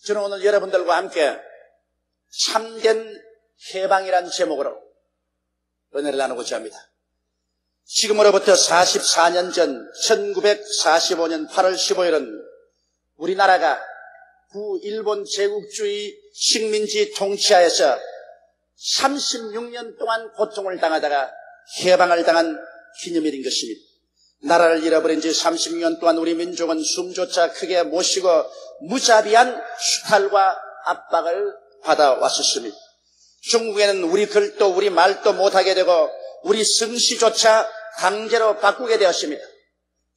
저는 오늘 여러분들과 함께 참된 해방이란 제목으로 은혜를 나누고자 합니다. 지금으로부터 44년 전 1945년 8월 15일은 우리나라가 구일본 제국주의 식민지 통치하에서 36년 동안 고통을 당하다가 해방을 당한 기념일인 것입니다. 나라를 잃어버린 지 36년 동안 우리 민족은 숨조차 크게 못 쉬고 무자비한 수탈과 압박을 받아왔었습니다. 중국에는 우리 글도 우리 말도 못하게 되고 우리 성씨조차 강제로 바꾸게 되었습니다.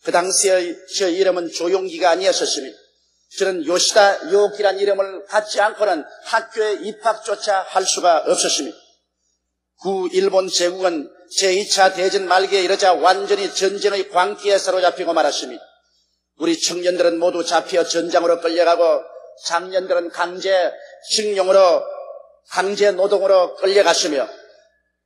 그 당시의 저 이름은 조용기가 아니었었습니다. 저는 요시다 요기란 이름을 갖지 않고는 학교에 입학조차 할 수가 없었습니다. 구일본 제국은 제2차 대전 말기에 이르자 완전히 전쟁의 광기에 사로잡히고 말았습니다. 우리 청년들은 모두 잡혀 전장으로 끌려가고 장년들은 강제 징용으로 강제 노동으로 끌려갔으며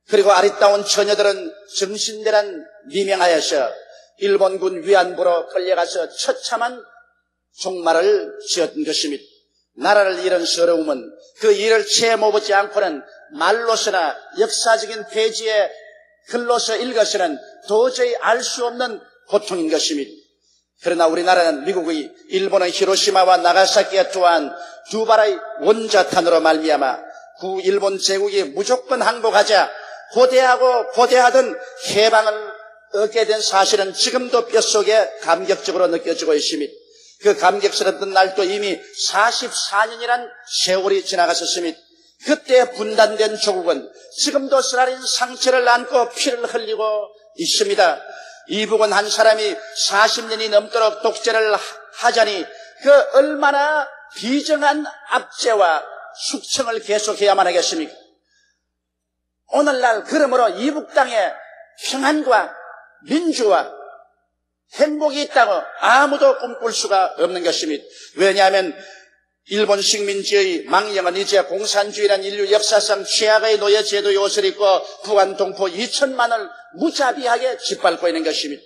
그리고 아리따운 처녀들은 정신대란 미명하여서 일본군 위안부로 끌려가서 처참한 종말을 지었던 것입니다. 나라를 잃은 서러움은 그 일을 채 모으지 않고는 말로서나 역사적인 페이지에 글로서 읽어서는 도저히 알 수 없는 고통인 것입니다. 그러나 우리나라는 미국의 일본의 히로시마와 나가사키에 투하한 두 발의 원자탄으로 말미암아 구일본 제국이 무조건 항복하자 고대하던 해방을 얻게 된 사실은 지금도 뼛속에 감격적으로 느껴지고 있습니다. 그 감격스럽던 날도 이미 44년이란 세월이 지나갔었습니다. 그때 분단된 조국은 지금도 쓰라린 상처를 안고 피를 흘리고 있습니다. 이북은 한 사람이 40년이 넘도록 독재를 하자니 그 얼마나 비정한 압제와 숙청을 계속해야만 하겠습니까? 오늘날 그러므로 이북 땅에 평안과 민주와 행복이 있다고 아무도 꿈꿀 수가 없는 것입니다. 왜냐하면 일본 식민지의 망령은 이제 공산주의란 인류 역사상 최악의 노예 제도 요소를 입고 북한 동포 2천만을 무자비하게 짓밟고 있는 것입니다.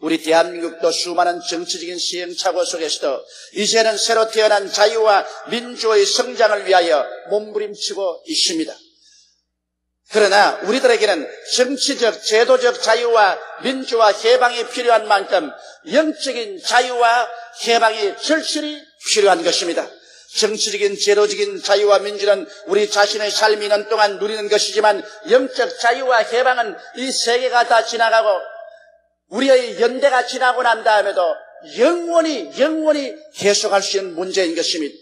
우리 대한민국도 수많은 정치적인 시행착오 속에서도 이제는 새로 태어난 자유와 민주의 성장을 위하여 몸부림치고 있습니다. 그러나 우리들에게는 정치적, 제도적 자유와 민주와 해방이 필요한 만큼 영적인 자유와 해방이 절실히 필요한 것입니다. 정치적인, 제도적인 자유와 민주는 우리 자신의 삶이 있는 동안 누리는 것이지만 영적 자유와 해방은 이 세계가 다 지나가고 우리의 연대가 지나고 난 다음에도 영원히 계속할 수 있는 문제인 것입니다.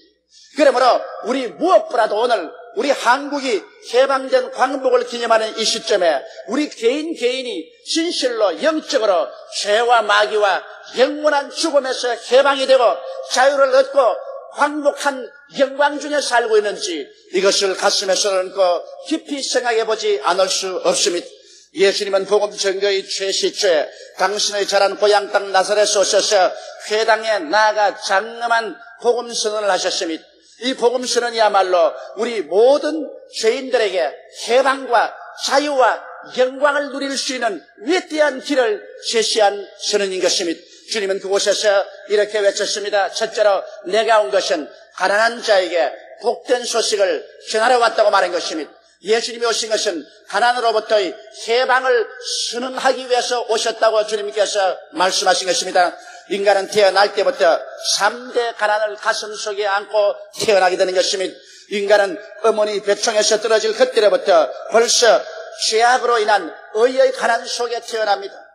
그러므로 우리 무엇보다도 오늘 우리 한국이 해방된 광복을 기념하는 이 시점에 우리 개인이 진실로 영적으로 죄와 마귀와 영원한 죽음에서 해방이 되고 자유를 얻고 광복한 영광 중에 살고 있는지 이것을 가슴에 쏟아놓고 깊이 생각해보지 않을 수 없습니다. 예수님은 복음 전거의 최시초에 당신의 자란 고향 땅 나사렛에 오셔서 회당에 나아가 장엄한 복음 선언을 하셨습니다. 이 복음 선언이야말로 우리 모든 죄인들에게 해방과 자유와 영광을 누릴 수 있는 위대한 길을 제시한 선언인 것입니다. 주님은 그곳에서 이렇게 외쳤습니다. 첫째로 내가 온 것은 가난한 자에게 복된 소식을 전하러 왔다고 말한 것입니다. 예수님이 오신 것은 가난으로부터의 해방을 선언하기 위해서 오셨다고 주님께서 말씀하신 것입니다. 인간은 태어날 때부터 3대 가난을 가슴속에 안고 태어나게 되는 것입니다. 인간은 어머니 배총에서 떨어질 그때로부터 벌써 죄악으로 인한 의의 가난 속에 태어납니다.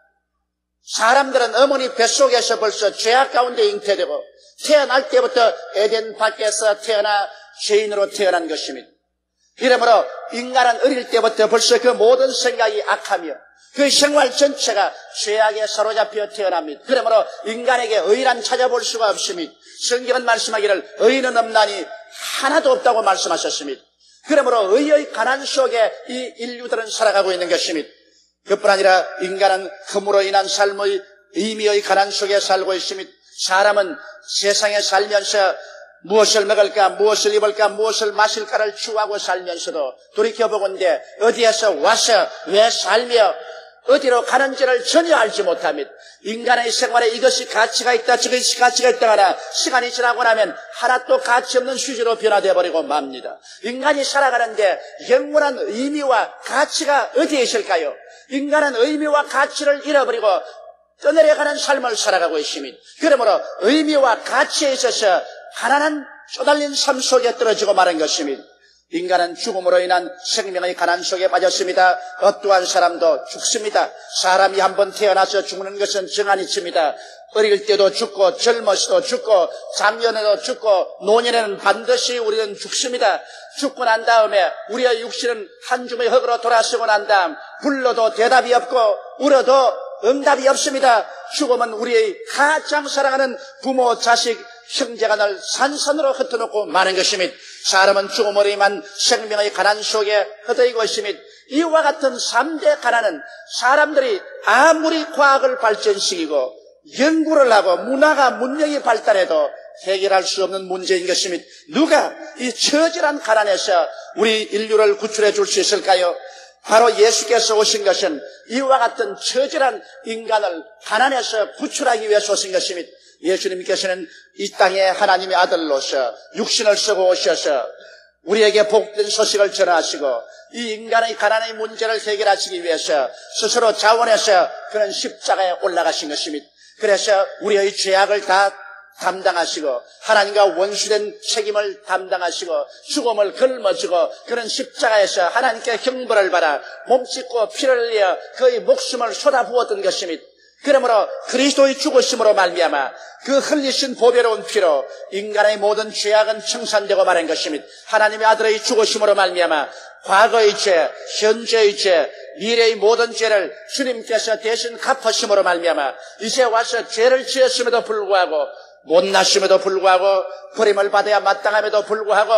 사람들은 어머니 뱃속에서 벌써 죄악 가운데 잉태되고 태어날 때부터 에덴 밖에서 태어나 죄인으로 태어난 것입니다. 이러므로 인간은 어릴 때부터 벌써 그 모든 생각이 악하며 그 생활 전체가 죄악에 사로잡혀 태어납니다. 그러므로 인간에게 의란 찾아볼 수가 없습니다. 성경은 말씀하기를 의인은 없나니 하나도 없다고 말씀하셨습니다. 그러므로 의의 가난 속에 이 인류들은 살아가고 있는 것입니다. 그뿐 아니라 인간은 흠으로 인한 삶의 의미의 가난 속에 살고 있습니다. 사람은 세상에 살면서 무엇을 먹을까, 무엇을 입을까, 무엇을 마실까를 추구하고 살면서도 돌이켜보건대 어디에서 와서 왜 살며 어디로 가는지를 전혀 알지 못합니다. 인간의 생활에 이것이 가치가 있다, 저것이 가치가 있다 하나 시간이 지나고 나면 하나도 가치 없는 휴지로 변화되어 버리고 맙니다. 인간이 살아가는데 영원한 의미와 가치가 어디에 있을까요? 인간은 의미와 가치를 잃어버리고 떠내려가는 삶을 살아가고 있습니다. 그러므로 의미와 가치에 있어서 가난한 쪼달린 삶 속에 떨어지고 마는 것입니다. 인간은 죽음으로 인한 생명의 가난 속에 빠졌습니다. 어떠한 사람도 죽습니다. 사람이 한번 태어나서 죽는 것은 정한이칩니다. 어릴 때도 죽고 젊어서도 죽고 장년에도 죽고 노년에는 반드시 우리는 죽습니다. 죽고 난 다음에 우리의 육신은 한 줌의 흙으로 돌아서고 난 다음 불러도 대답이 없고 울어도 응답이 없습니다. 죽음은 우리의 가장 사랑하는 부모, 자식, 형제간을 산산으로 흩어놓고 마는 것입니다. 사람은 죽음으로 인한 생명의 가난 속에 흩어지고 있습니다. 이와 같은 3대 가난은 사람들이 아무리 과학을 발전시키고 연구를 하고 문화가 문명이 발달해도 해결할 수 없는 문제인 것입니다. 누가 이 처절한 가난에서 우리 인류를 구출해 줄 수 있을까요? 바로 예수께서 오신 것은 이와 같은 처절한 인간을 가난에서 구출하기 위해서 오신 것입니다. 예수님께서는 이 땅에 하나님의 아들로서 육신을 쓰고 오셔서 우리에게 복된 소식을 전하시고 이 인간의 가난의 문제를 해결하시기 위해서 스스로 자원해서 그런 십자가에 올라가신 것입니다. 그래서 우리의 죄악을 다 담당하시고 하나님과 원수된 책임을 담당하시고 죽음을 걸머지고 그런 십자가에서 하나님께 형벌을 받아 몸짓고 피를 흘려 그의 목숨을 쏟아부었던 것입니다. 그러므로 그리스도의 죽으심으로 말미암아 그 흘리신 보배로운 피로 인간의 모든 죄악은 청산되고 마는 것입니다. 하나님의 아들의 죽으심으로 말미암아 과거의 죄, 현재의 죄, 미래의 모든 죄를 주님께서 대신 갚으심으로 말미암아 이제 와서 죄를 지었음에도 불구하고 못났음에도 불구하고 버림을 받아야 마땅함에도 불구하고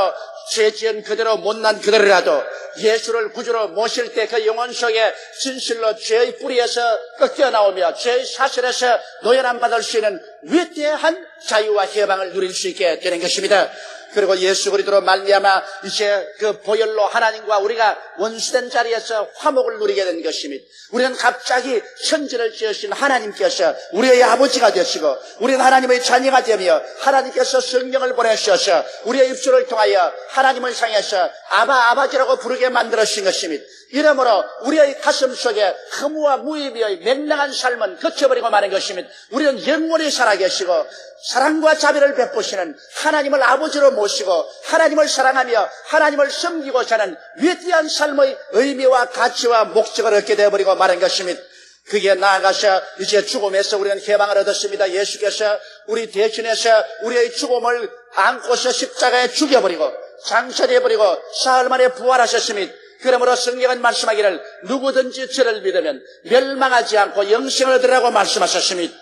죄 지은 그대로 못난 그대로라도 예수를 구주로 모실 때 그 영혼 속에 진실로 죄의 뿌리에서 꺾여나오며 죄의 사슬에서 노연함 받을 수 있는 위대한 자유와 해방을 누릴 수 있게 되는 것입니다. 그리고 예수 그리스도로 말미암아 이제 그 보혈로 하나님과 우리가 원수된 자리에서 화목을 누리게 된 것입니다. 우리는 갑자기 천지를 지으신 하나님께서 우리의 아버지가 되시고 우리는 하나님의 자녀가 되며 하나님께서 성령을 보내셔서 우리의 입술을 통하여 하나님을 향해서 아바 아버지라고 부르게 만들어주신 것입니다. 이러므로 우리의 가슴 속에 허무와 무의미의 맹랑한 삶은 거쳐버리고 마는 것입니다. 우리는 영원히 살아계시고 사랑과 자비를 베푸시는 하나님을 아버지로 모시고 하나님을 사랑하며 하나님을 섬기고 사는 위대한 삶의 의미와 가치와 목적을 얻게 되어버리고 마는 것입니다. 그게 나아가서 이제 죽음에서 우리는 해방을 얻었습니다. 예수께서 우리 대신해서 우리의 죽음을 안고서 십자가에 죽여버리고 장사해버리고 사흘 만에 부활하셨습니다. 그러므로 성경은 말씀하기를 누구든지 저를 믿으면 멸망하지 않고 영생을 얻으라고 말씀하셨습니다.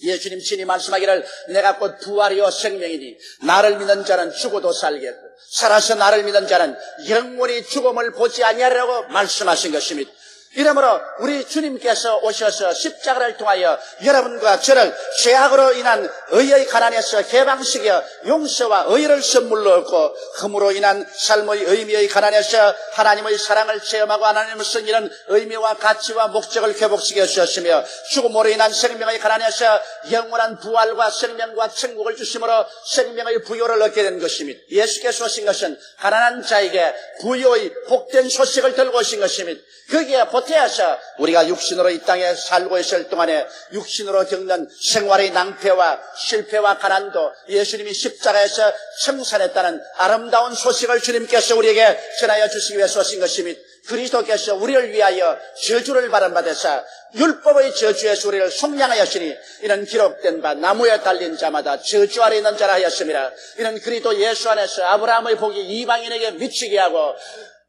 예수님 친히 말씀하기를 내가 곧 부활이요 생명이니 나를 믿는 자는 죽어도 살겠고 살아서 나를 믿는 자는 영원히 죽음을 보지 아니하리라고 말씀하신 것입니다. 이러므로 우리 주님께서 오셔서 십자가를 통하여 여러분과 저를 죄악으로 인한 의의 가난에서 해방시켜 용서와 의를 선물로 얻고 흠으로 인한 삶의 의미의 가난에서 하나님의 사랑을 체험하고 하나님을 섬기는 의미와 가치와 목적을 회복시켜 주셨으며 죽음으로 인한 생명의 가난에서 영원한 부활과 생명과 천국을 주심으로 생명의 부요를 얻게 된 것입니다. 예수께서 오신 것은 가난한 자에게 부요의 복된 소식을 들고 오신 것입니다. 거기에 보태어서 우리가 육신으로 이 땅에 살고 있을 동안에 육신으로 겪는 생활의 낭패와 실패와 가난도 예수님이 십자가에서 청산했다는 아름다운 소식을 주님께서 우리에게 전하여 주시기 위해서 오신 것입니다. 그리스도께서 우리를 위하여 저주를 받으사 율법의 저주에서 우리를 속량하였으니 이는 기록된 바 나무에 달린 자마다 저주 아래 있는 자라 하였습니다. 이는 그리스도 예수 안에서 아브라함의 복이 이방인에게 미치게 하고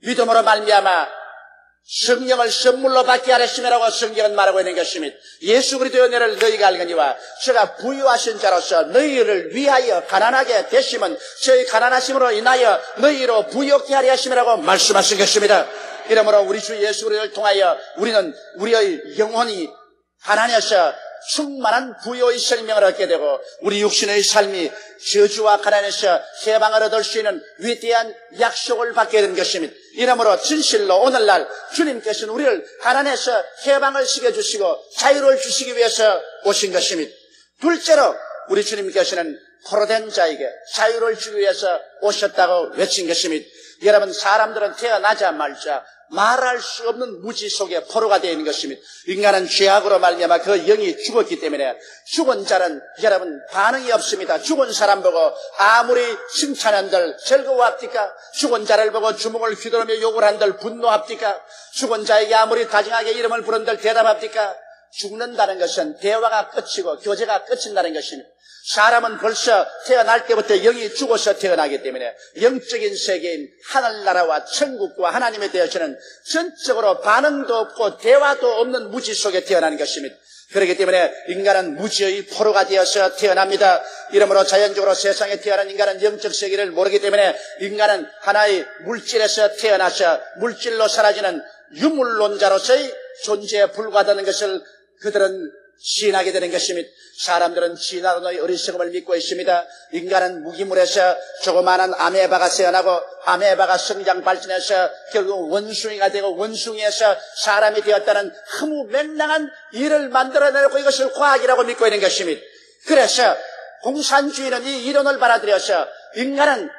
믿음으로 말미암아 성령을 선물로 받게 하랬음이라고 성경은 말하고 있는 것입니다. 예수 그리스도의 은혜를 너희가 알거니와 저가 부유하신 자로서 너희를 위하여 가난하게 되심은 저희 가난하심으로 인하여 너희로 부유케 하려 하심이라고 말씀하신 것입니다. 이러므로 우리 주 예수 그리스도를 통하여 우리는 우리의 영혼이 가난해서 충만한 부요의 생명을 얻게 되고 우리 육신의 삶이 저주와 가난에서 해방을 얻을 수 있는 위대한 약속을 받게 된 것입니다. 이러므로 진실로 오늘날 주님께서는 우리를 가난에서 해방을 시켜주시고 자유를 주시기 위해서 오신 것입니다. 둘째로 우리 주님께서는 포로된 자에게 자유를 주기 위해서 오셨다고 외친 것입니다. 여러분, 사람들은 태어나자마자 말할 수 없는 무지 속에 포로가 되어 있는 것입니다. 인간은 죄악으로 말미암아 그 영이 죽었기 때문에 죽은 자는 여러분 반응이 없습니다. 죽은 사람 보고 아무리 칭찬한들 즐거워합니까? 죽은 자를 보고 주먹을 휘두르며 욕을 한들 분노합니까? 죽은 자에게 아무리 다정하게 이름을 부른들 대답합니까? 죽는다는 것은 대화가 끝이고 교제가 끝인다는 것입니다. 사람은 벌써 태어날 때부터 영이 죽어서 태어나기 때문에 영적인 세계인 하늘나라와 천국과 하나님에 대해서는 전적으로 반응도 없고 대화도 없는 무지 속에 태어나는 것입니다. 그렇기 때문에 인간은 무지의 포로가 되어서 태어납니다. 이러므로 자연적으로 세상에 태어난 인간은 영적 세계를 모르기 때문에 인간은 하나의 물질에서 태어나서 물질로 사라지는 유물론자로서의 존재에 불과하다는 것을 그들은 시인하게 되는 것입니다. 사람들은 진화론의 어리석음을 믿고 있습니다. 인간은 무기물에서 조그마한 아메바가 태어나고 아메바가 성장 발전해서 결국 원숭이가 되고 원숭이에서 사람이 되었다는 허무맹랑한 일을 만들어내고 이것을 과학이라고 믿고 있는 것입니다. 그래서 공산주의는 이 이론을 받아들여서 인간은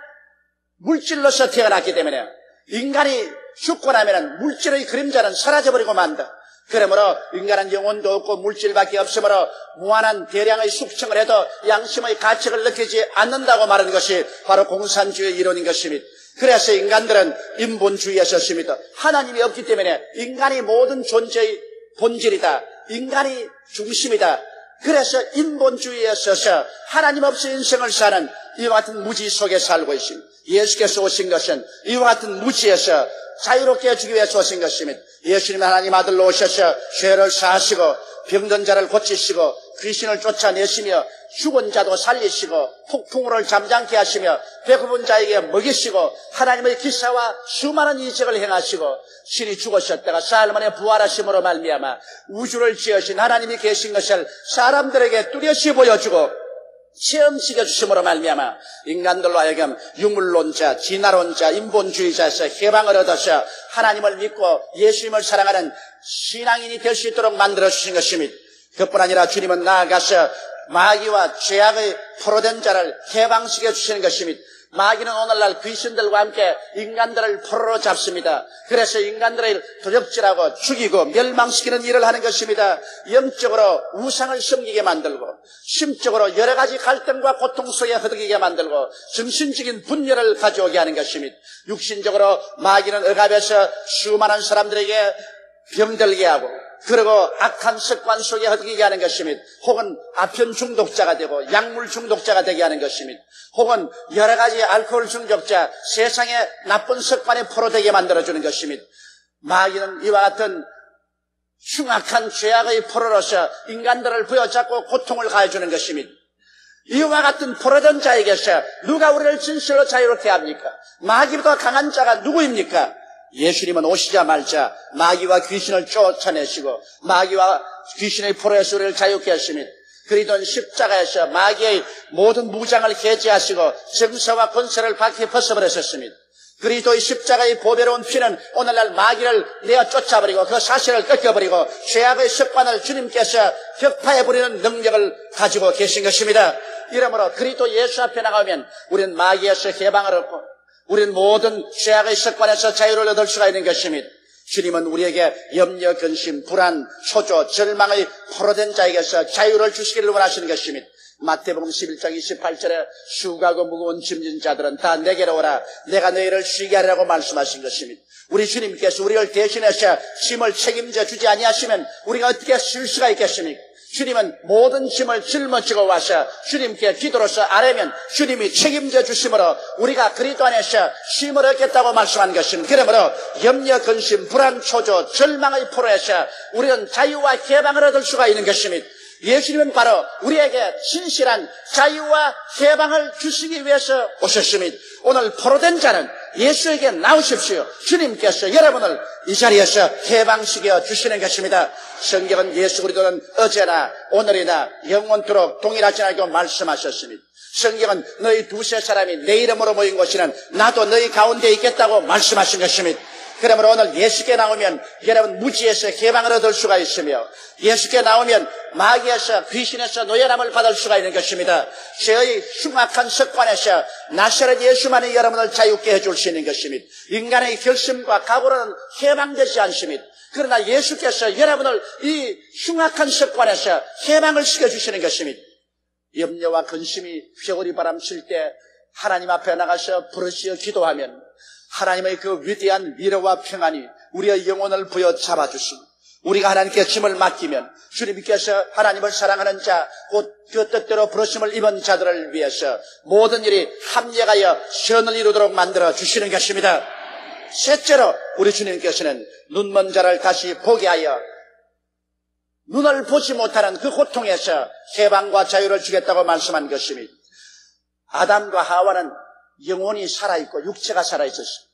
물질로서 태어났기 때문에 인간이 죽고 나면 물질의 그림자는 사라져버리고 만다. 그러므로 인간은 영혼도 없고 물질밖에 없으므로 무한한 대량의 숙청을 해도 양심의 가책을 느끼지 않는다고 말하는 것이 바로 공산주의 이론인 것입니다. 그래서 인간들은 인본주의에 섰습니다. 하나님이 없기 때문에 인간이 모든 존재의 본질이다. 인간이 중심이다. 그래서 인본주의에 서서 하나님 없이 인생을 사는 이와 같은 무지 속에 살고 있습니다. 예수께서 오신 것은 이와 같은 무지에서 자유롭게 해주기 위해서 오신 것입니다. 예수님 하나님 아들로 오셔서 죄를 사하시고 병든 자를 고치시고 귀신을 쫓아내시며 죽은 자도 살리시고 폭풍우를 잠잠케 하시며 배고픈 자에게 먹이시고 하나님의 기사와 수많은 이적을 행하시고 신이 죽으셨다가 사흘 만에 부활하심으로 말미암아 우주를 지으신 하나님이 계신 것을 사람들에게 뚜렷이 보여주고 체험시켜 주심으로 말미암아 인간들로 하여금 유물론자, 진화론자, 인본주의자에서 해방을 얻어서 하나님을 믿고 예수님을 사랑하는 신앙인이 될 수 있도록 만들어 주신 것입니다. 그뿐 아니라 주님은 나아가서 마귀와 죄악의 포로된 자를 해방시켜 주시는 것입니다. 마귀는 오늘날 귀신들과 함께 인간들을 포로로 잡습니다. 그래서 인간들을 도적질하고 죽이고 멸망시키는 일을 하는 것입니다. 영적으로 우상을 섬기게 만들고 심적으로 여러 가지 갈등과 고통 속에 허덕이게 만들고 정신적인 분열을 가져오게 하는 것입니다. 육신적으로 마귀는 억압해서 수많은 사람들에게 병들게 하고 그리고 악한 습관 속에 허덕이게 하는 것입니다. 혹은 아편 중독자가 되고 약물 중독자가 되게 하는 것입니다. 혹은 여러 가지 알코올 중독자, 세상의 나쁜 습관에 포로되게 만들어주는 것입니다. 마귀는 이와 같은 흉악한 죄악의 포로로서 인간들을 부여잡고 고통을 가해주는 것입니다. 이와 같은 포로된 자에게서 누가 우리를 진실로 자유롭게 합니까? 마귀보다 강한 자가 누구입니까? 예수님은 오시자마자 마귀와 귀신을 쫓아내시고 마귀와 귀신의 포로에서 우리를 자유케 하십니다. 그리스도는 십자가에서 마귀의 모든 무장을 해제하시고 정사와 권세를 밖에 벗어버리셨습니다. 그리스도의 십자가의 보배로운 피는 오늘날 마귀를 내어 쫓아버리고 그 사실을 꺾어버리고 죄악의 습관을 주님께서 격파해버리는 능력을 가지고 계신 것입니다. 이러므로 그리스도 예수 앞에 나가면 우리는 마귀에서 해방을 얻고 우리는 모든 죄악의 습관에서 자유를 얻을 수가 있는 것입니다. 주님은 우리에게 염려, 근심, 불안, 초조, 절망의 포로된 자에게서 자유를 주시기를 원하시는 것입니다. 마태복음 11장 28절에 수고하고 무거운 짐진 자들은 다 내게로 오라. 내가 너희를 쉬게 하리라고 말씀하신 것입니다. 우리 주님께서 우리를 대신해서 짐을 책임져 주지 아니하시면 우리가 어떻게 쉴 수가 있겠습니까? 주님은 모든 짐을 짊어지고 와서 주님께 기도로서 아뢰면 주님이 책임져 주심으로 우리가 그리스도 안에서 쉼을 얻겠다고 말씀한 것입니다. 그러므로 염려, 근심, 불안, 초조, 절망의 포로에서 우리는 자유와 해방을 얻을 수가 있는 것입니다. 예수님은 바로 우리에게 진실한 자유와 해방을 주시기 위해서 오셨습니다. 오늘 포로된 자는 예수에게 나오십시오. 주님께서 여러분을 이 자리에서 해방시켜 주시는 것입니다. 성경은 예수 그리스도는 어제나 오늘이나 영원토록 동일하지 않고 말씀하셨습니다. 성경은 너희 두세 사람이 내 이름으로 모인 곳에는 나도 너희 가운데 있겠다고 말씀하신 것입니다. 그러므로 오늘 예수께 나오면 여러분 무지에서 해방을 얻을 수가 있으며, 예수께 나오면 마귀에서 귀신에서 노예함을 받을 수가 있는 것입니다. 죄의 흉악한 습관에서 나사렛 예수만이 여러분을 자유케 해줄 수 있는 것입니다. 인간의 결심과 각오로는 해방되지 않습니다. 그러나 예수께서 여러분을 이 흉악한 습관에서 해방을 시켜주시는 것입니다. 염려와 근심이 휘어오리 바람칠 때 하나님 앞에 나가서 부르짖어 기도하면 하나님의 그 위대한 위로와 평안이 우리의 영혼을 부여잡아 주십니다. 우리가 하나님께 짐을 맡기면 주님께서 하나님을 사랑하는 자, 곧 그 뜻대로 부르심을 입은 자들을 위해서 모든 일이 합력하여 선을 이루도록 만들어 주시는 것입니다. 셋째로 우리 주님께서는 눈먼 자를 다시 보게 하여 눈을 보지 못하는 그 고통에서 해방과 자유를 주겠다고 말씀한 것입니다. 아담과 하와는 영혼이 살아있고 육체가 살아있었습니다.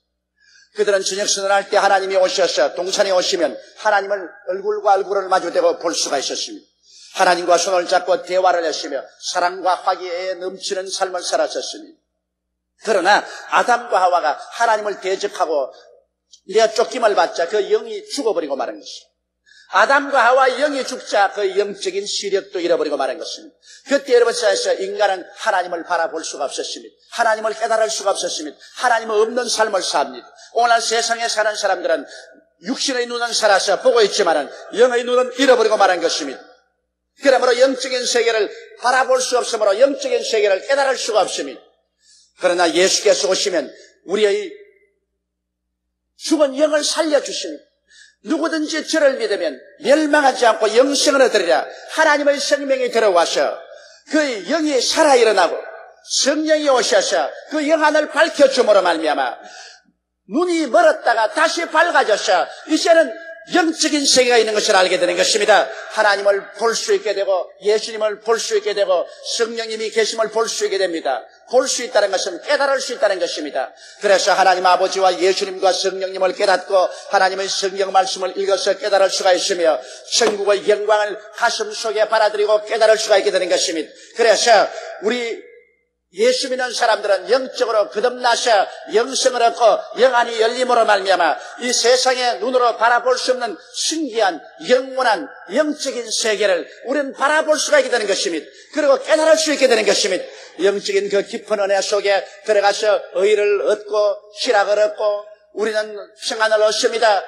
그들은 저녁 선언할 때 하나님이 오셔서 동산에 오시면 하나님을 얼굴과 얼굴을 마주대고 볼 수가 있었습니다. 하나님과 손을 잡고 대화를 했으며 사랑과 화기애애 넘치는 삶을 살았었습니다. 그러나 아담과 하와가 하나님을 대적하고 내쫓김을 받자 그 영이 죽어버리고 말한 것입니다. 아담과 하와의 영이 죽자 그 영적인 시력도 잃어버리고 말한 것입니다. 그때 여러분께서 인간은 하나님을 바라볼 수가 없었습니다. 하나님을 깨달을 수가 없었습니다. 하나님은 없는 삶을 삽니다. 오늘 세상에 사는 사람들은 육신의 눈은 살아서 보고 있지만 영의 눈은 잃어버리고 말한 것입니다. 그러므로 영적인 세계를 바라볼 수 없으므로 영적인 세계를 깨달을 수가 없습니다. 그러나 예수께서 오시면 우리의 죽은 영을 살려주십니다. 누구든지 저를 믿으면 멸망하지 않고 영생을 얻으리라. 하나님의 생명이 들어와서 그 영이 살아 일어나고 성령이 오셔서 그 영안을 밝혀줌으로 말미암아 눈이 멀었다가 다시 밝아져서 이제는 영적인 세계가 있는 것을 알게 되는 것입니다. 하나님을 볼 수 있게 되고 예수님을 볼 수 있게 되고 성령님이 계심을 볼 수 있게 됩니다. 볼 수 있다는 것은 깨달을 수 있다는 것입니다. 그래서 하나님 아버지와 예수님과 성령님을 깨닫고 하나님의 성경 말씀을 읽어서 깨달을 수가 있으며 천국의 영광을 가슴 속에 받아들이고 깨달을 수가 있게 되는 것입니다. 그래서 우리 예수 믿는 사람들은 영적으로 거듭나서 영성을 얻고 영안이 열림으로 말미암아 이 세상의 눈으로 바라볼 수 없는 신기한 영원한 영적인 세계를 우리는 바라볼 수가 있게 되는 것입니다. 그리고 깨달을 수 있게 되는 것입니다. 영적인 그 깊은 은혜 속에 들어가서 의를 얻고 희락을 얻고 우리는 평안을 얻습니다.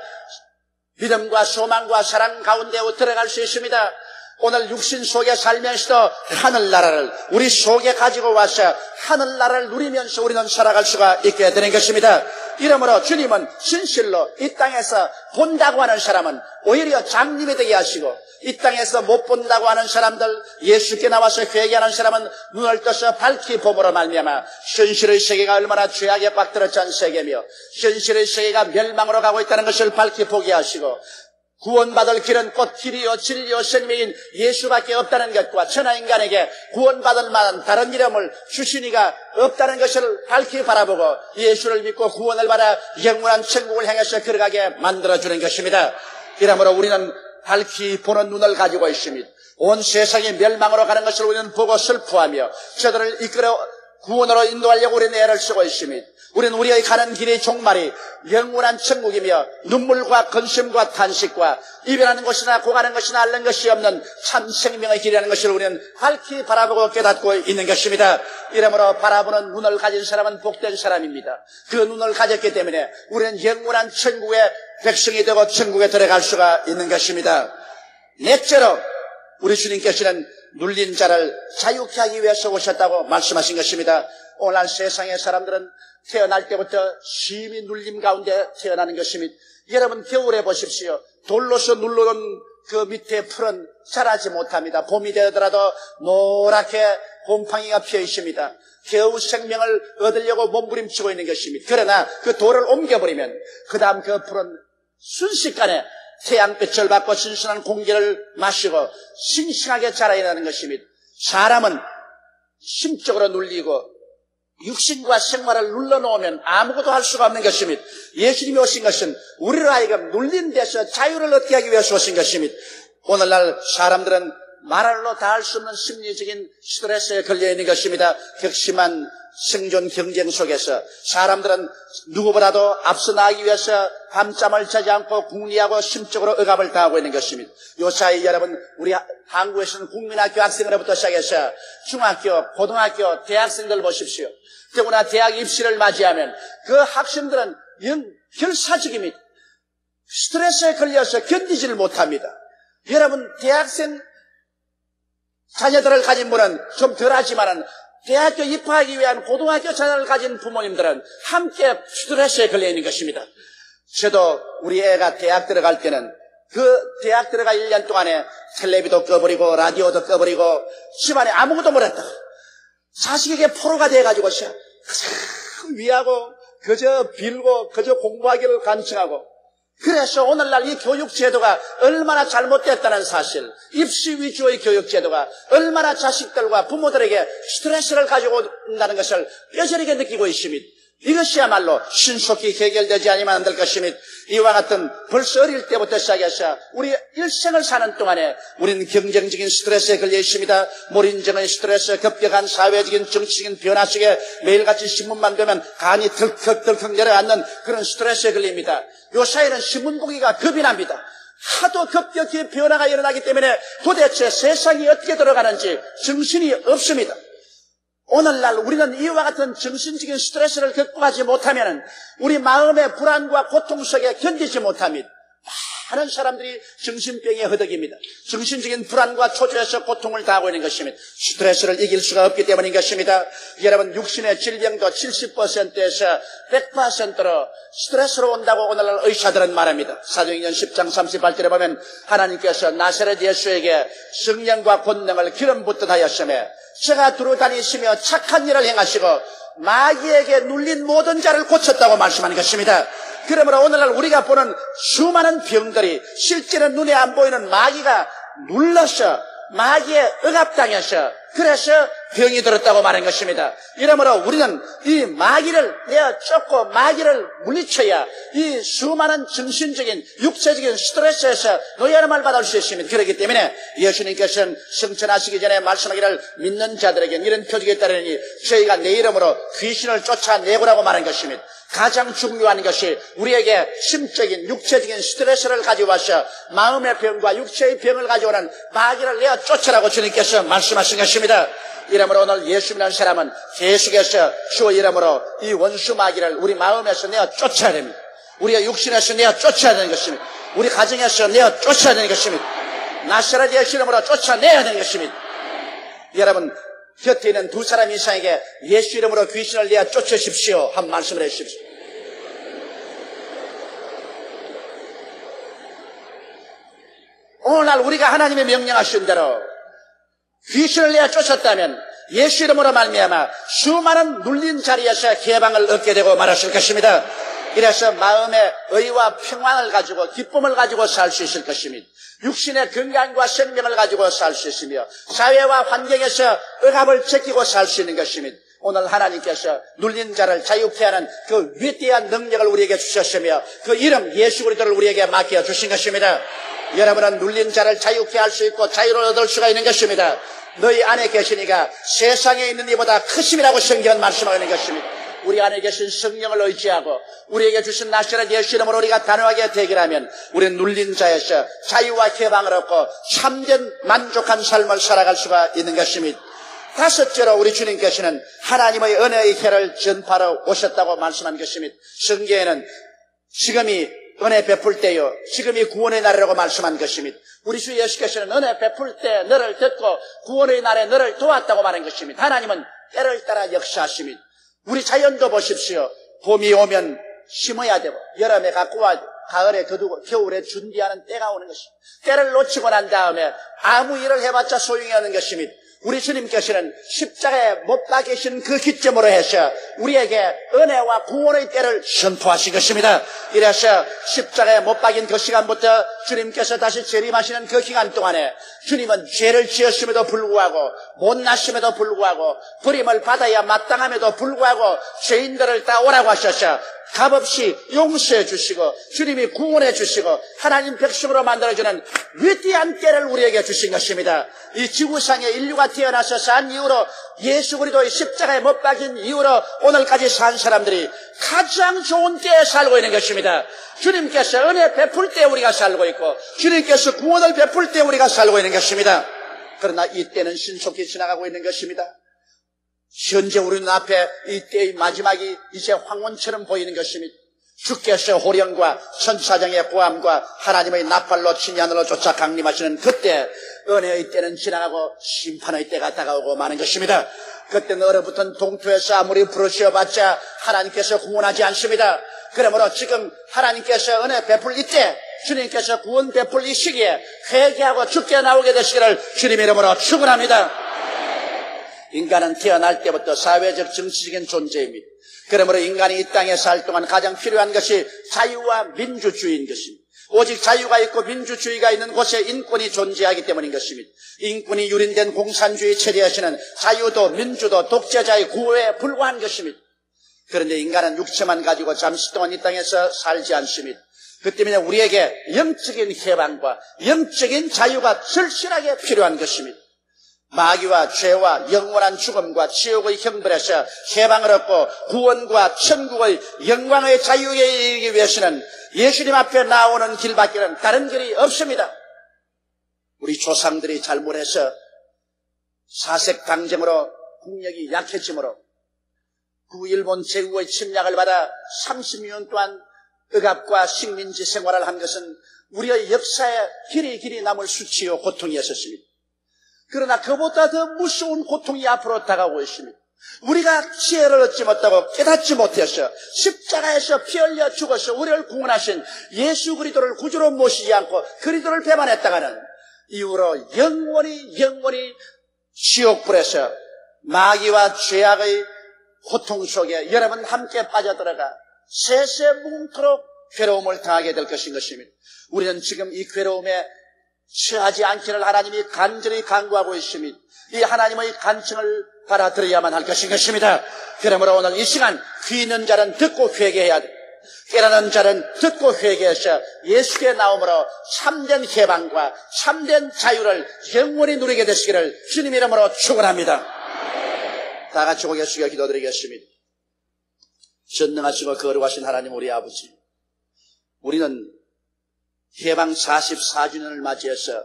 믿음과 소망과 사랑 가운데 들어갈 수 있습니다. 오늘 육신 속에 살면서도 하늘나라를 우리 속에 가지고 와서 하늘나라를 누리면서 우리는 살아갈 수가 있게 되는 것입니다. 이러므로 주님은 진실로 이 땅에서 본다고 하는 사람은 오히려 장님이 되게 하시고 이 땅에서 못 본다고 하는 사람들, 예수께 나와서 회개하는 사람은 눈을 떠서 밝히 봄으로 말미암아 현실의 세계가 얼마나 죄악에 꽉들어찬 세계며 현실의 세계가 멸망으로 가고 있다는 것을 밝히 보게 하시고 구원받을 길은 곧 길이요 진리요 생명인 예수밖에 없다는 것과 천하인간에게 구원받을 만한 다른 이름을 주시니가 없다는 것을 밝히 바라보고 예수를 믿고 구원을 받아 영원한 천국을 향해서 걸어가게 만들어주는 것입니다. 이러므로 우리는 밝히 보는 눈을 가지고 있습니다. 온 세상이 멸망으로 가는 것을 우리는 보고 슬퍼하며 저들을 이끌어 구원으로 인도하려고 우리는 애를 쓰고 있습니다. 우리는 우리의 가는 길의 종말이 영원한 천국이며 눈물과 근심과 탄식과 이별하는 것이나 고가는 것이나 앓는 것이 없는 참 생명의 길이라는 것을 우리는 밝히 바라보고 깨닫고 있는 것입니다. 이러므로 바라보는 눈을 가진 사람은 복된 사람입니다. 그 눈을 가졌기 때문에 우리는 영원한 천국의 백성이 되고 천국에 들어갈 수가 있는 것입니다. 넷째로 우리 주님께서는 눌린 자를 자유케 하기 위해서 오셨다고 말씀하신 것입니다. 오늘 세상의 사람들은 태어날 때부터 심히 눌림 가운데 태어나는 것입니다. 여러분 겨울에 보십시오. 돌로서 눌러놓은 그 밑에 풀은 자라지 못합니다. 봄이 되더라도 노랗게 곰팡이가 피어 있습니다. 겨우 생명을 얻으려고 몸부림치고 있는 것입니다. 그러나 그 돌을 옮겨버리면 그 다음 그 풀은 순식간에 태양빛을 받고 신선한 공기를 마시고 싱싱하게 자라야 하는 것입니다. 사람은 심적으로 눌리고 육신과 생활을 눌러놓으면 아무것도 할 수가 없는 것입니다. 예수님이 오신 것은 우리로 하여금 눌린 데서 자유를 얻게 하기 위해서 오신 것입니다. 오늘날 사람들은 말로 다 할 수 없는 심리적인 스트레스에 걸려 있는 것입니다. 격심한 생존 경쟁 속에서 사람들은 누구보다도 앞서 나가기 위해서 밤잠을 자지 않고 궁리하고 심적으로 억압을 당하고 있는 것입니다. 요사이 여러분, 우리 한국에서는 국민학교 학생으로부터 시작해서 중학교, 고등학교, 대학생들 보십시오. 더구나 대학 입시를 맞이하면 그 학생들은 결사적입니다. 스트레스에 걸려서 견디지를 못합니다. 여러분, 대학생 자녀들을 가진 분은 좀 덜하지만은 대학교 입학하기 위한 고등학교 자녀를 가진 부모님들은 함께 스트레스에 걸려 있는 것입니다. 저도 우리 애가 대학 들어갈 때는 그 대학 들어가 1년 동안에 텔레비도 꺼버리고 라디오도 꺼버리고 집안에 아무것도 못했다. 자식에게 포로가 돼가지고 위하고 그저 빌고 그저 공부하기를 간청하고, 그래서 오늘날 이 교육제도가 얼마나 잘못됐다는 사실, 입시 위주의 교육제도가 얼마나 자식들과 부모들에게 스트레스를 가지고 온다는 것을 뼈저리게 느끼고 있습니다. 이것이야말로 신속히 해결되지 않으면 안 될 것입니다. 이와 같은 벌써 어릴 때부터 시작해서 우리 일생을 사는 동안에 우리는 경쟁적인 스트레스에 걸려 있습니다. 몰인정의 스트레스, 급격한 사회적인 정치적인 변화 속에 매일같이 신문만 보면 간이 덜컥덜컥 내려앉는 그런 스트레스에 걸립니다. 요사이는 신문 보기가 겁이 납니다. 하도 급격히 변화가 일어나기 때문에 도대체 세상이 어떻게 돌아가는지 정신이 없습니다. 오늘날 우리는 이와 같은 정신적인 스트레스를 극복하지 못하면 우리 마음의 불안과 고통 속에 견디지 못합니다. 많은 사람들이 정신병에 허덕입니다. 정신적인 불안과 초조해서 고통을 당하고 있는 것입니다. 스트레스를 이길 수가 없기 때문인 것입니다. 여러분, 육신의 질병도 70%에서 100%로 스트레스로 온다고 오늘날 의사들은 말합니다. 사도행전 10장 38절에 보면 하나님께서 나사렛 예수에게 성령과 권능을 기름 붓듯 하였으며 저가 두루 다니시며 착한 일을 행하시고 마귀에게 눌린 모든 자를 고쳤다고 말씀하는 것입니다. 그러므로 오늘날 우리가 보는 수많은 병들이 실제는 눈에 안 보이는 마귀가 눌러서 마귀에 억압당해서 그래서 병이 들었다고 말한 것입니다. 이러므로 우리는 이 마귀를 내어 쫓고 마귀를 물리쳐야 이 수많은 정신적인 육체적인 스트레스에서 노예함을 받을 수 있습니다. 그렇기 때문에 예수님께서는 성천하시기 전에 말씀하기를 믿는 자들에게는 이런 표적이 따르니 저희가 내 이름으로 귀신을 쫓아내고라고 말한 것입니다. 가장 중요한 것이 우리에게 심적인 육체적인 스트레스를 가져와서 마음의 병과 육체의 병을 가져오는 마귀를 내어 쫓으라고 주님께서 말씀하신 것입니다. 이러므로 오늘 예수님이라는 사람은 계속해서 주의 이름으로 이 원수 마귀를 우리 마음에서 내어 쫓아야 됩니다. 우리의 육신에서 내어 쫓아야 되는 것입니다. 우리 가정에서 내어 쫓아야 되는 것입니다. 나사렛 예수 이름으로 쫓아내야 되는 것입니다. 여러분, 곁에 있는 두 사람 이상에게 예수 이름으로 귀신을 내어 쫓으십시오 한 말씀을 해주십시오. 오늘날 우리가 하나님의 명령하신 대로 귀신을 내어 쫓았다면 예수 이름으로 말미암아 수많은 눌린 자리에서 해방을 얻게 되고 말았을 것입니다. 이래서 마음의 의와 평안을 가지고 기쁨을 가지고 살 수 있을 것입니다. 육신의 건강과 생명을 가지고 살 수 있으며 사회와 환경에서 억압을 제끼고 살 수 있는 것입니다. 오늘 하나님께서 눌린 자를 자유케 하는 그 위대한 능력을 우리에게 주셨으며 그 이름 예수 그리스도를 우리에게 맡겨 주신 것입니다. 여러분은 눌린 자를 자유케 할 수 있고 자유를 얻을 수가 있는 것입니다. 너희 안에 계시니가 세상에 있는 이보다 크심이라고 성경은 말씀하는 것입니다. 우리 안에 계신 성령을 의지하고 우리에게 주신 나사렛 예수 이름으로 우리가 단호하게 대결하면 우리는 눌린 자에서 자유와 해방을 얻고 참된 만족한 삶을 살아갈 수가 있는 것입니다. 다섯째로 우리 주님께서는 하나님의 은혜의 해를 전파하러 오셨다고 말씀한 것입니다. 성경에는 지금이 은혜 베풀 때요, 지금이 구원의 날이라고 말씀한 것입니다. 우리 주 예수께서는 은혜 베풀 때 너를 듣고 구원의 날에 너를 도왔다고 말한 것입니다. 하나님은 때를 따라 역사하십니다. 우리 자연도 보십시오. 봄이 오면 심어야 되고 여름에 갖고 와야 되고 가을에 거두고 겨울에 준비하는 때가 오는 것입니다. 때를 놓치고 난 다음에 아무 일을 해봤자 소용이 없는 것입니다. 우리 주님께서는 십자가에 못 박히신 그 기점으로 해서 우리에게 은혜와 구원의 때를 선포하신 것입니다. 이래서 십자가에 못 박인 그 시간부터 주님께서 다시 재림하시는 그 기간 동안에 주님은 죄를 지었음에도 불구하고 못났음에도 불구하고 버림을 받아야 마땅함에도 불구하고 죄인들을 다 오라고 하셔서 값없이 용서해 주시고 주님이 구원해 주시고 하나님 백성으로 만들어주는 위대한 때를 우리에게 주신 것입니다. 이 지구상에 인류가 태어나서 산 이후로 예수 그리스도의 십자가에 못 박힌 이후로 오늘까지 산 사람들이 가장 좋은 때에 살고 있는 것입니다. 주님께서 은혜 베풀 때 우리가 살고 있고 주님께서 구원을 베풀 때 우리가 살고 있는 것입니다. 그러나 이 때는 신속히 지나가고 있는 것입니다. 현재 우리 눈앞에 이 때의 마지막이 이제 황혼처럼 보이는 것입니다. 주께서 호령과 천사장의 고함과 하나님의 나팔로 친하늘로 쫓아 강림하시는 그때 은혜의 때는 지나가고 심판의 때가 다가오고 마는 것입니다. 그때는 얼어붙은 동토에서 아무리 부르짖어봤자 하나님께서 구원하지 않습니다. 그러므로 지금 하나님께서 은혜 베풀 이때 주님께서 구원 베풀 이 시기에 회개하고 죽게 나오게 되시기를 주님 이름으로 축원합니다. 인간은 태어날 때부터 사회적 정치적인 존재입니다. 그러므로 인간이 이 땅에 살 동안 가장 필요한 것이 자유와 민주주의인 것입니다. 오직 자유가 있고 민주주의가 있는 곳에 인권이 존재하기 때문인 것입니다. 인권이 유린된 공산주의 체제에서는 자유도 민주도 독재자의 구호에 불과한 것입니다. 그런데 인간은 육체만 가지고 잠시 동안 이 땅에서 살지 않습니다. 그 때문에 우리에게 영적인 해방과 영적인 자유가 절실하게 필요한 것입니다. 마귀와 죄와 영원한 죽음과 지옥의 형벌에서 해방을 얻고 구원과 천국의 영광의 자유에 이르기 위해서는 예수님 앞에 나오는 길밖에는 다른 길이 없습니다. 우리 조상들이 잘못해서 사색 당정으로 국력이 약해지므로 구일본 제국의 침략을 받아 30년 동안 억압과 식민지 생활을 한 것은 우리의 역사에 길이 남을 수치요 고통이었습니다. 그러나 그보다 더 무서운 고통이 앞으로 다가오고 있습니다. 우리가 지혜를 얻지 못하고 깨닫지 못해서 십자가에서 피 흘려 죽어서 우리를 구원하신 예수 그리스도를 구주로 모시지 않고 그리스도를 배반했다가는 이후로 영원히 지옥불에서 마귀와 죄악의 고통 속에 여러분 함께 빠져들어가 세세무궁토록 괴로움을 당하게 될 것입니다. 우리는 지금 이 괴로움에 취하지 않기를 하나님이 간절히 간구하고 있습니다. 이 하나님의 간청을 받아들여야만 할 것입니다. 그러므로 오늘 이 시간 귀 있는 자는 듣고 회개해야 돼. 깨닫는 자는 듣고 회개해서 예수께 나옴으로 참된 해방과 참된 자유를 영원히 누리게 되시기를 주님 이름으로 축원합니다. 다 같이 고개 숙여 기도드리겠습니다. 전능하시고 거룩하신 하나님 우리 아버지, 우리는 해방 44주년을 맞이해서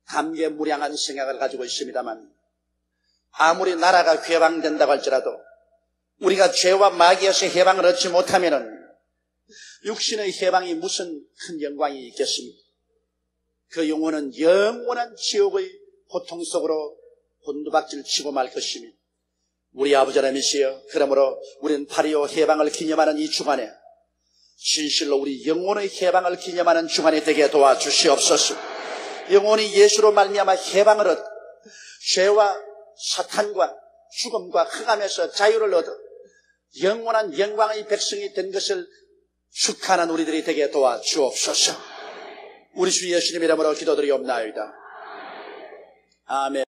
감개무량한 생각을 가지고 있습니다만 아무리 나라가 해방된다고 할지라도 우리가 죄와 마귀에서 해방을 얻지 못하면은 육신의 해방이 무슨 큰 영광이 있겠습니까? 그 영혼은 영원한 지옥의 고통 속으로 곤두박질 치고 말 것입니다. 우리 아버지 하나님이시여, 그러므로 우리는 8.25 해방을 기념하는 이 주간에 진실로 우리 영혼의 해방을 기념하는 주간이 되게 도와주시옵소서. 영혼이 예수로 말미암아 해방을 얻어 죄와 사탄과 죽음과 흑암에서 자유를 얻어 영원한 영광의 백성이 된 것을 축하하는 우리들이 되게 도와주옵소서. 우리 주 예수님 이름으로 기도드리옵나이다. 아멘.